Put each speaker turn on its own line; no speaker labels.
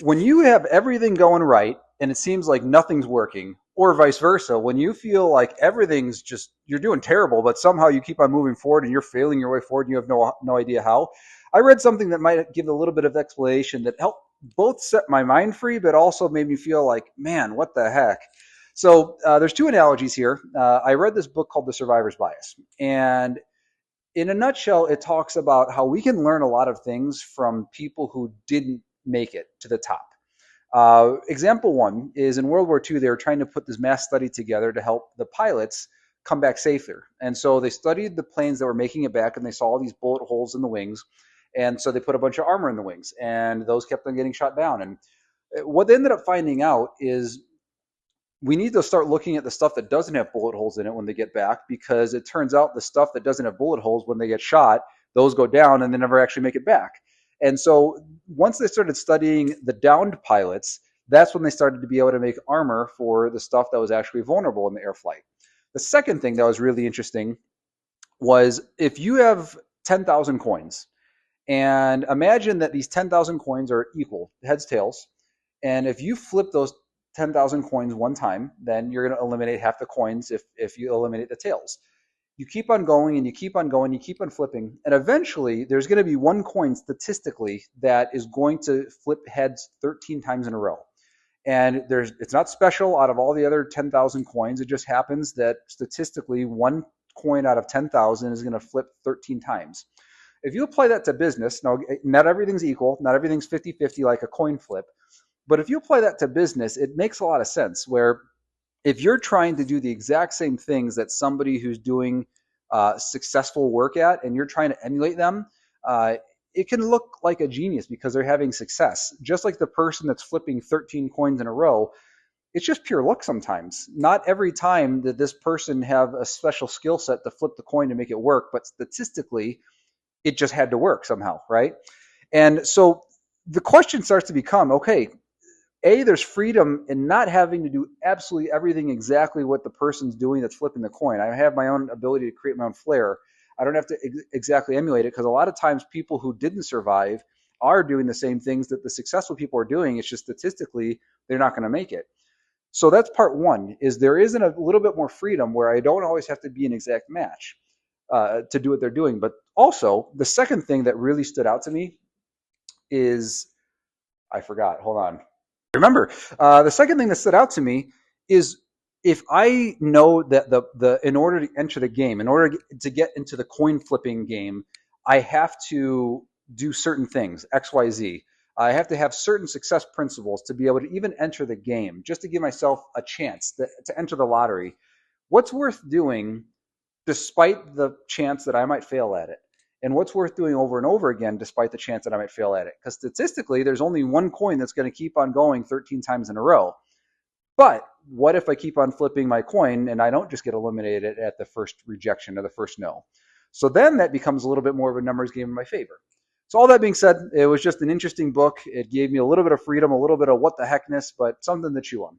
when you have everything going right and it seems like nothing's working, or vice versa, when you feel like everything's just you're doing terrible, but somehow you keep on moving forward and you're failing your way forward and you have no idea how. I read something that might give a little bit of explanation that helped both set my mind free, but also made me feel like, man, what the heck? So there's two analogies here. I read this book called The Survivor's Bias, and in a nutshell, it talks about how we can learn a lot of things from people who didn't make it to the top. Example one is in World War II, they were trying to put this mass study together to help the pilots come back safer. And so they studied the planes that were making it back and they saw all these bullet holes in the wings. And so they put a bunch of armor in the wings and those kept on getting shot down. And what they ended up finding out is we need to start looking at the stuff that doesn't have bullet holes in it when they get back, because it turns out the stuff that doesn't have bullet holes, when they get shot, those go down and they never actually make it back. And so once they started studying the downed pilots, that's when they started to be able to make armor for the stuff that was actually vulnerable in the air flight. The second thing that was really interesting was if you have 10,000 coins, and imagine that these 10,000 coins are equal, heads, tails, and if you flip those 10,000 coins one time, then you're going to eliminate half the coins if you eliminate the tails. You keep on going and you keep on going, you keep on flipping, and eventually there's going to be one coin statistically that is going to flip heads 13 times in a row. And it's not special out of all the other 10,000 coins. It just happens that statistically one coin out of 10,000 is going to flip 13 times. If you apply that to business, now not everything's equal, not everything's 50-50 like a coin flip, but if you apply that to business, it makes a lot of sense where if you're trying to do the exact same things that somebody who's doing successful work at, and you're trying to emulate them, it can look like a genius because they're having success. Just like the person that's flipping 13 coins in a row, it's just pure luck sometimes. Not every time did this person have a special skill set to flip the coin to make it work, but statistically, it just had to work somehow, right? And so the question starts to become, okay, there's freedom in not having to do absolutely everything exactly what the person's doing that's flipping the coin. I have my own ability to create my own flair. I don't have to exactly emulate it, because a lot of times people who didn't survive are doing the same things that the successful people are doing. It's just statistically they're not going to make it. So that's part one, is there isn't a little bit more freedom where I don't always have to be an exact match to do what they're doing. But also the second thing that really stood out to me is, I forgot, hold on. Remember, the second thing that stood out to me is if I know that the in order to enter the game, in order to get into the coin flipping game, I have to do certain things, X, Y, Z. I have to have certain success principles to be able to even enter the game, just to give myself a chance to enter the lottery. What's worth doing despite the chance that I might fail at it? And what's worth doing over and over again despite the chance that I might fail at it? Because statistically, there's only one coin that's going to keep on going 13 times in a row. But what if I keep on flipping my coin and I don't just get eliminated at the first rejection or the first no? So then that becomes a little bit more of a numbers game in my favor. So all that being said, it was just an interesting book. It gave me a little bit of freedom, a little bit of what the heckness, but something to chew on.